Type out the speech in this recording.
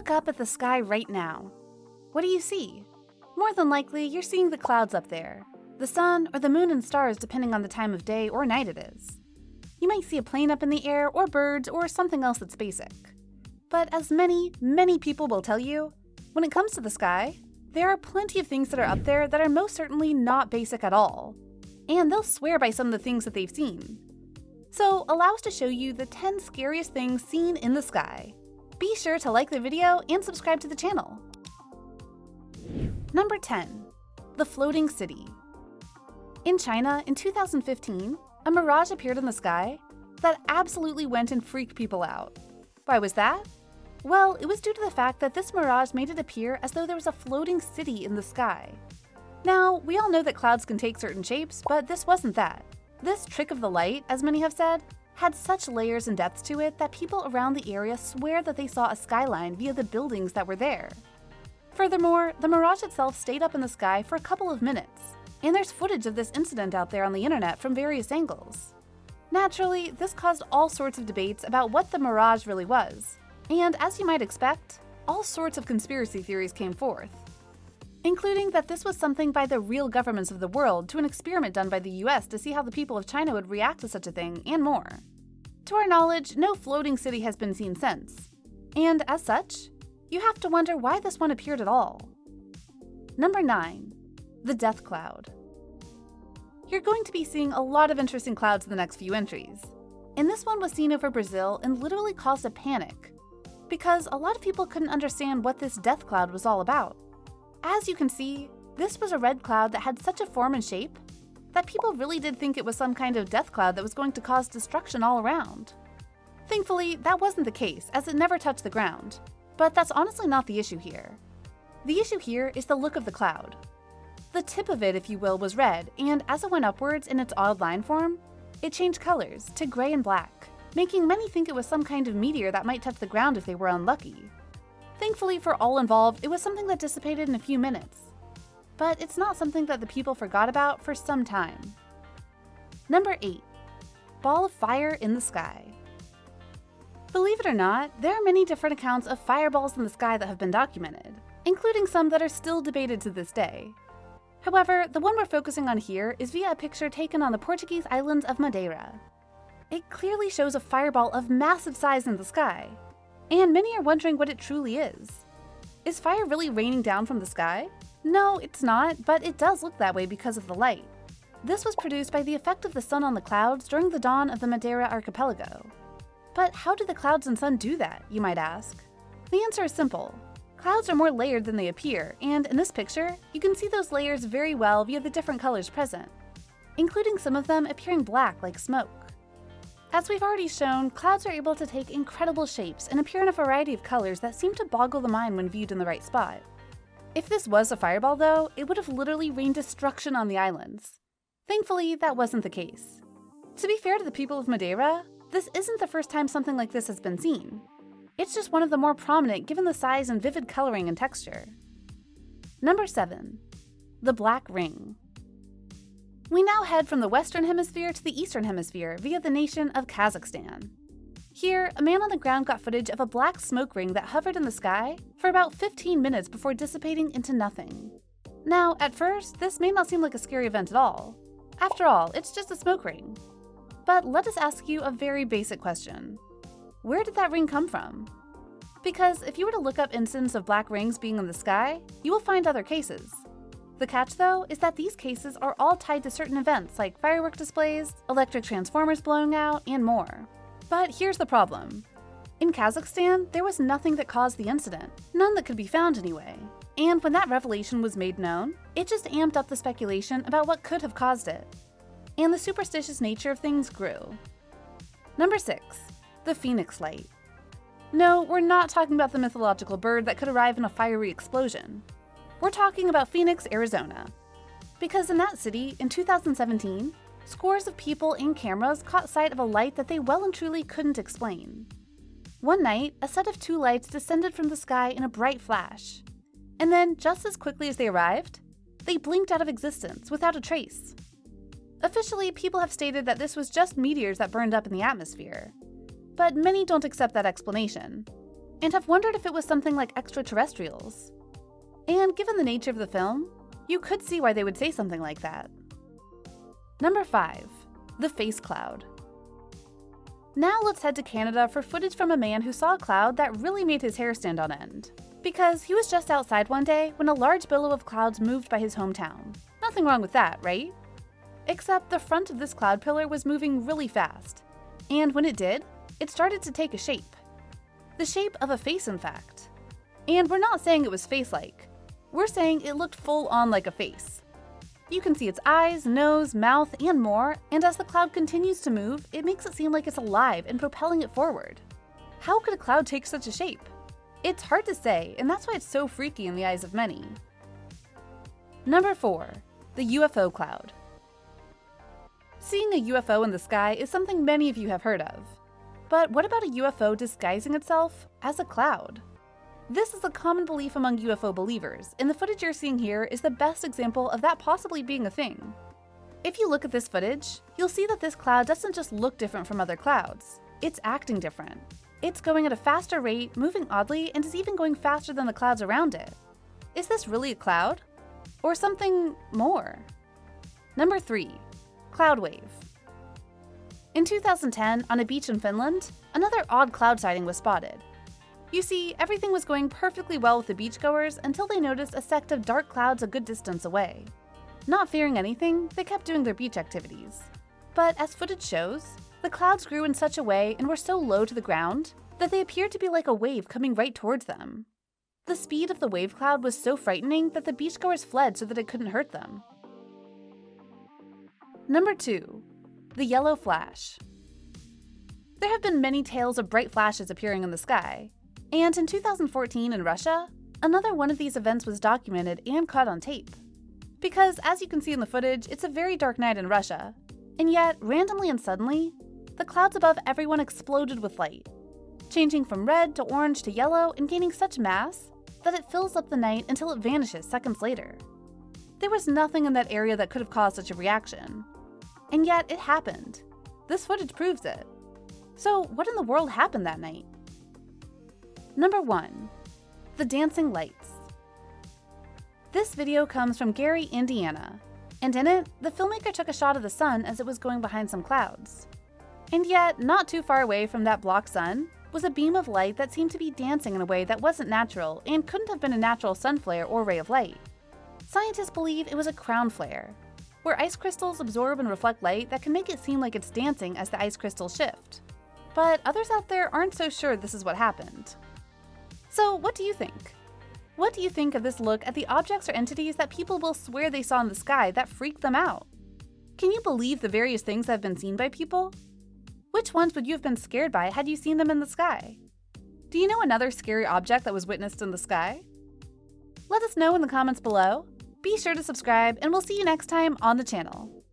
Look up at the sky right now. What do you see? More than likely, you're seeing the clouds up there, the sun or the moon and stars depending on the time of day or night it is. You might see a plane up in the air or birds or something else that's basic. But as many people will tell you, when it comes to the sky, there are plenty of things that are up there that are most certainly not basic at all. And they'll swear by some of the things that they've seen. So allow us to show you the 10 scariest things seen in the sky. Be sure to like the video and subscribe to the channel. Number 10. The Floating City. In China, in 2015, a mirage appeared in the sky that absolutely went and freaked people out. Why was that? Well, it was due to the fact that this mirage made it appear as though there was a floating city in the sky. Now, we all know that clouds can take certain shapes, but this wasn't that. This trick of the light, as many have said, had such layers and depths to it that people around the area swear that they saw a skyline via the buildings that were there. Furthermore, the mirage itself stayed up in the sky for a couple of minutes, and there's footage of this incident out there on the internet from various angles. Naturally, this caused all sorts of debates about what the mirage really was, and as you might expect, all sorts of conspiracy theories came forth, including that this was something by the real governments of the world to an experiment done by the US to see how the people of China would react to such a thing, and more. To our knowledge, no floating city has been seen since, and as such, you have to wonder why this one appeared at all. Number 9. The Death Cloud. You're going to be seeing a lot of interesting clouds in the next few entries, and this one was seen over Brazil and literally caused a panic, because a lot of people couldn't understand what this death cloud was all about. As you can see, this was a red cloud that had such a form and shape that people really did think it was some kind of death cloud that was going to cause destruction all around. Thankfully, that wasn't the case, as it never touched the ground, but that's honestly not the issue here. The issue here is the look of the cloud. The tip of it, if you will, was red, and as it went upwards in its odd line form, it changed colors to gray and black, making many think it was some kind of meteor that might touch the ground if they were unlucky. Thankfully for all involved, it was something that dissipated in a few minutes. But it's not something that the people forgot about for some time. Number 8. Ball of fire in the sky. Believe it or not, there are many different accounts of fireballs in the sky that have been documented, including some that are still debated to this day. However, the one we're focusing on here is via a picture taken on the Portuguese island of Madeira. It clearly shows a fireball of massive size in the sky, and many are wondering what it truly is. Is fire really raining down from the sky? No, it's not, but it does look that way because of the light. This was produced by the effect of the sun on the clouds during the dawn of the Madeira archipelago. But how do the clouds and sun do that, you might ask? The answer is simple. Clouds are more layered than they appear, and in this picture, you can see those layers very well via the different colors present, including some of them appearing black like smoke. As we've already shown, clouds are able to take incredible shapes and appear in a variety of colors that seem to boggle the mind when viewed in the right spot. If this was a fireball though, it would have literally rained destruction on the islands. Thankfully, that wasn't the case. To be fair to the people of Madeira, this isn't the first time something like this has been seen. It's just one of the more prominent given the size and vivid coloring and texture. Number 7. The Black Ring. We now head from the Western Hemisphere to the Eastern Hemisphere via the nation of Kazakhstan. Here, a man on the ground got footage of a black smoke ring that hovered in the sky for about 15 minutes before dissipating into nothing. Now, at first, this may not seem like a scary event at all. After all, it's just a smoke ring. But let us ask you a very basic question. Where did that ring come from? Because if you were to look up incidents of black rings being in the sky, you will find other cases. The catch, though, is that these cases are all tied to certain events like firework displays, electric transformers blowing out, and more. But here's the problem. In Kazakhstan, there was nothing that caused the incident, none that could be found anyway. And when that revelation was made known, it just amped up the speculation about what could have caused it. And the superstitious nature of things grew. Number 6. The Phoenix Light. No, we're not talking about the mythological bird that could arrive in a fiery explosion. We're talking about Phoenix, Arizona. Because in that city, in 2017, scores of people and cameras caught sight of a light that they well and truly couldn't explain. One night, a set of 2 lights descended from the sky in a bright flash. And then, just as quickly as they arrived, they blinked out of existence without a trace. Officially, people have stated that this was just meteors that burned up in the atmosphere. But many don't accept that explanation. and have wondered if it was something like extraterrestrials. And given the nature of the film, you could see why they would say something like that. Number 5. The face cloud. Now let's head to Canada for footage from a man who saw a cloud that really made his hair stand on end. Because he was just outside one day when a large billow of clouds moved by his hometown. Nothing wrong with that, right? Except the front of this cloud pillar was moving really fast. And when it did, it started to take a shape. The shape of a face, in fact. And we're not saying it was face-like. We're saying it looked full-on like a face. You can see its eyes, nose, mouth, and more, and as the cloud continues to move, it makes it seem like it's alive and propelling it forward. How could a cloud take such a shape? It's hard to say, and that's why it's so freaky in the eyes of many. Number 4. The UFO cloud. Seeing a UFO in the sky is something many of you have heard of. But what about a UFO disguising itself as a cloud? This is a common belief among UFO believers, and the footage you're seeing here is the best example of that possibly being a thing. If you look at this footage, you'll see that this cloud doesn't just look different from other clouds, it's acting different. It's going at a faster rate, moving oddly, and is even going faster than the clouds around it. Is this really a cloud? Or something more? Number 3. Cloudwave. In 2010, on a beach in Finland, another odd cloud sighting was spotted. You see, everything was going perfectly well with the beachgoers until they noticed a sect of dark clouds a good distance away. Not fearing anything, they kept doing their beach activities. But as footage shows, the clouds grew in such a way and were so low to the ground that they appeared to be like a wave coming right towards them. The speed of the wave cloud was so frightening that the beachgoers fled so that it couldn't hurt them. Number 2. The yellow flash. There have been many tales of bright flashes appearing in the sky, and in 2014 in Russia, another one of these events was documented and caught on tape. Because as you can see in the footage, it's a very dark night in Russia, and yet, randomly and suddenly, the clouds above everyone exploded with light, changing from red to orange to yellow and gaining such mass that it fills up the night until it vanishes seconds later. There was nothing in that area that could have caused such a reaction. And yet, it happened. This footage proves it. So, what in the world happened that night? Number 1. The dancing lights. This video comes from Gary, Indiana, and in it, the filmmaker took a shot of the sun as it was going behind some clouds. And yet, not too far away from that block sun was a beam of light that seemed to be dancing in a way that wasn't natural and couldn't have been a natural sun flare or ray of light. Scientists believe it was a crown flare, where ice crystals absorb and reflect light that can make it seem like it's dancing as the ice crystals shift. But others out there aren't so sure this is what happened. So what do you think? What do you think of this look at the objects or entities that people will swear they saw in the sky that freaked them out? Can you believe the various things that have been seen by people? Which ones would you have been scared by had you seen them in the sky? Do you know another scary object that was witnessed in the sky? Let us know in the comments below. Be sure to subscribe, and we'll see you next time on the channel.